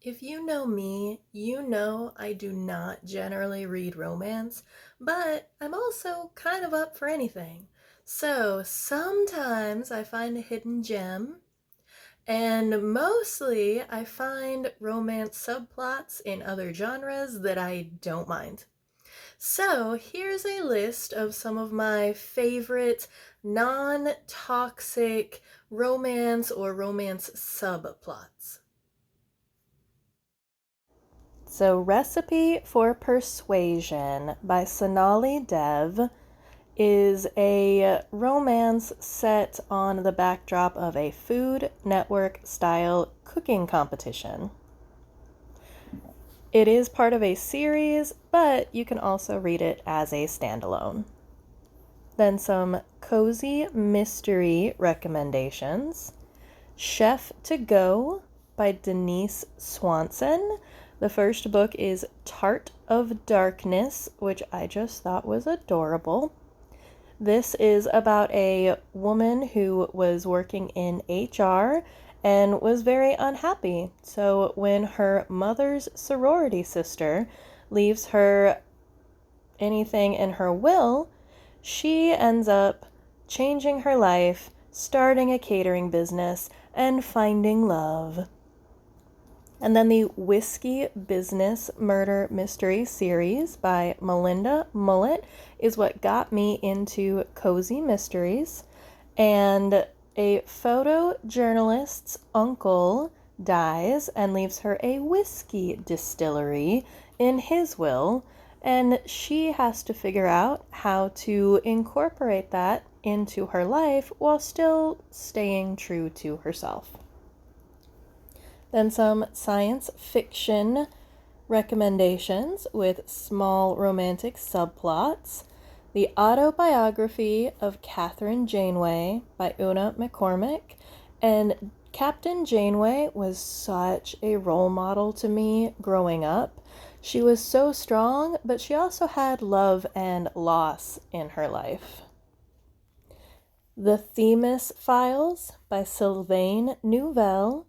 If you know me, you know I do not generally read romance, but I'm also kind of up for anything. So sometimes I find a hidden gem, and mostly I find romance subplots in other genres that I don't mind. So here's a list of some of my favorite non toxic romance or romance subplots. So, Recipe for Persuasion by Sonali Dev is a romance set on the backdrop of a Food Network style cooking competition. It is part of a series, but you can also read it as a standalone. Then some cozy mystery recommendations. Chef to Go by Denise Swanson. The first book is Tart of Darkness, which I just thought was adorable. This is about a woman who was working in HR and was very unhappy. So when her mother's sorority sister leaves her anything in her will, she ends up changing her life, starting a catering business, and finding love. And then the Whiskey Business Murder Mystery series by Melinda Mullet is what got me into cozy mysteries. And a photojournalist's uncle dies and leaves her a whiskey distillery in his will, and she has to figure out how to incorporate that into her life while still staying true to herself. Then some science fiction recommendations with small romantic subplots. The Autobiography of Catherine Janeway by Una McCormick. And Captain Janeway was such a role model to me growing up. She was so strong, but she also had love and loss in her life. The Themis Files by Sylvain Nouvelle,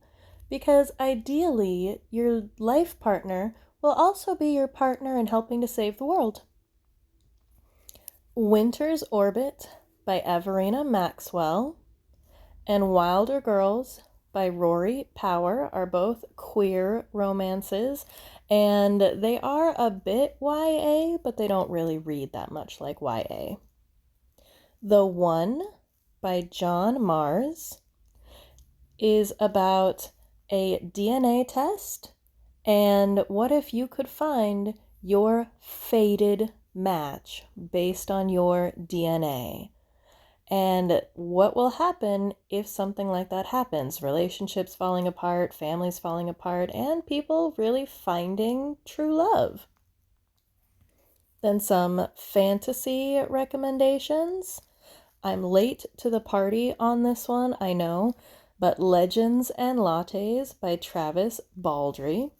because ideally your life partner will also be your partner in helping to save the world. Winter's Orbit by Everina Maxwell and Wilder Girls by Rory Power are both queer romances, and they are a bit YA, but they don't really read that much like YA. The One by John Mars is about a DNA test, and what if you could find your fated match based on your DNA? And what will happen if something like that happens? Relationships falling apart, families falling apart, and people really finding true love. Then some fantasy recommendations. I'm late to the party on this one, I know, but Legends and Lattes by Travis Baldree.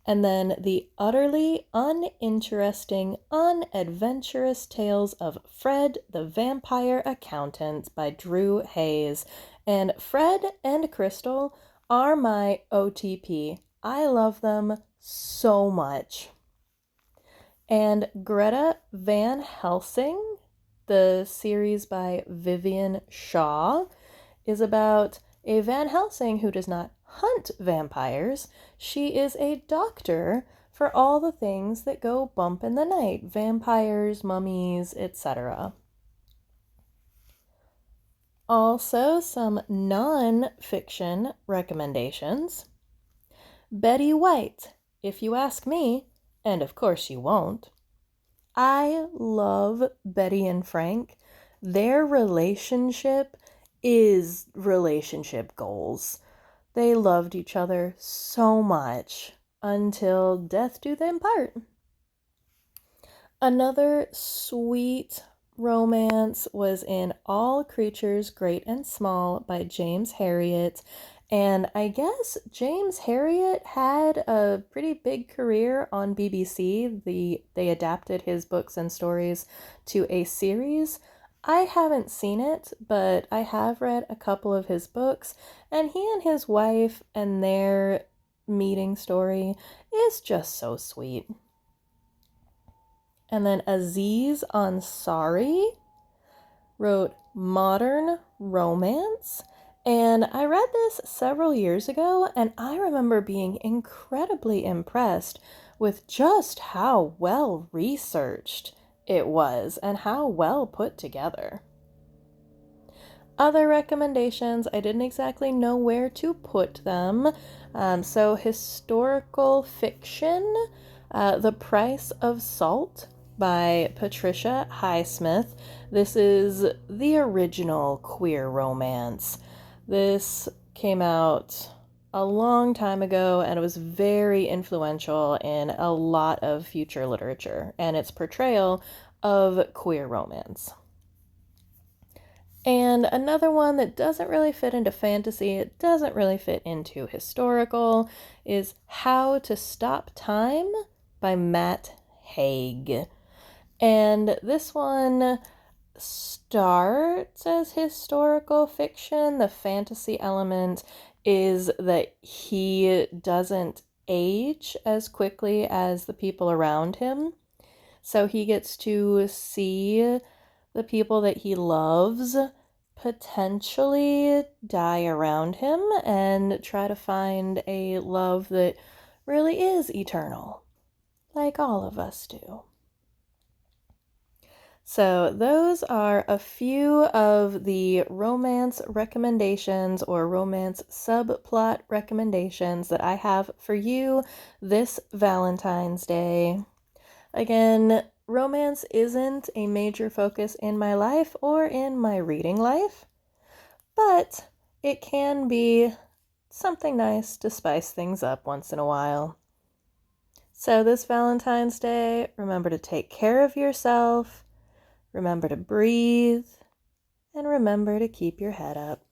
And then The Utterly Uninteresting, Unadventurous Tales of Fred the Vampire Accountant by Drew Hayes. And Fred and Crystal are my OTP. I love them so much. And Greta Van Helsing, the series by Vivian Shaw, is about a Van Helsing who does not hunt vampires. She is a doctor for all the things that go bump in the night, vampires, mummies, etc. Also, some non-fiction recommendations. Betty White, if you ask me, and of course you won't. I love Betty and Frank. Their relationship is relationship goals. They loved each other so much until death do them part. Another sweet romance was in All Creatures Great and Small by James Herriot. And I guess James Herriot had a pretty big career on BBC. They adapted his books and stories to a series. I haven't seen it, but I have read a couple of his books, and he and his wife and their meeting story is just so sweet. And then Aziz Ansari wrote Modern Romance. And I read this several years ago, and I remember being incredibly impressed with just how well researched it was and how well put together. Other recommendations, I didn't exactly know where to put them. So historical fiction, The Price of Salt by Patricia Highsmith. This is the original queer romance. This came out a long time ago and it was very influential in a lot of future literature and its portrayal of queer romance. And another one that doesn't really fit into fantasy, it doesn't really fit into historical, is How to Stop Time by Matt Haig. And this one starts as historical fiction. The fantasy element is that he doesn't age as quickly as the people around him. So he gets to see the people that he loves potentially die around him and try to find a love that really is eternal, like all of us do. So those are a few of the romance recommendations or romance subplot recommendations that I have for you this Valentine's Day. Again, romance isn't a major focus in my life or in my reading life, but it can be something nice to spice things up once in a while. So this Valentine's Day, remember to take care of yourself, remember to breathe, and remember to keep your head up.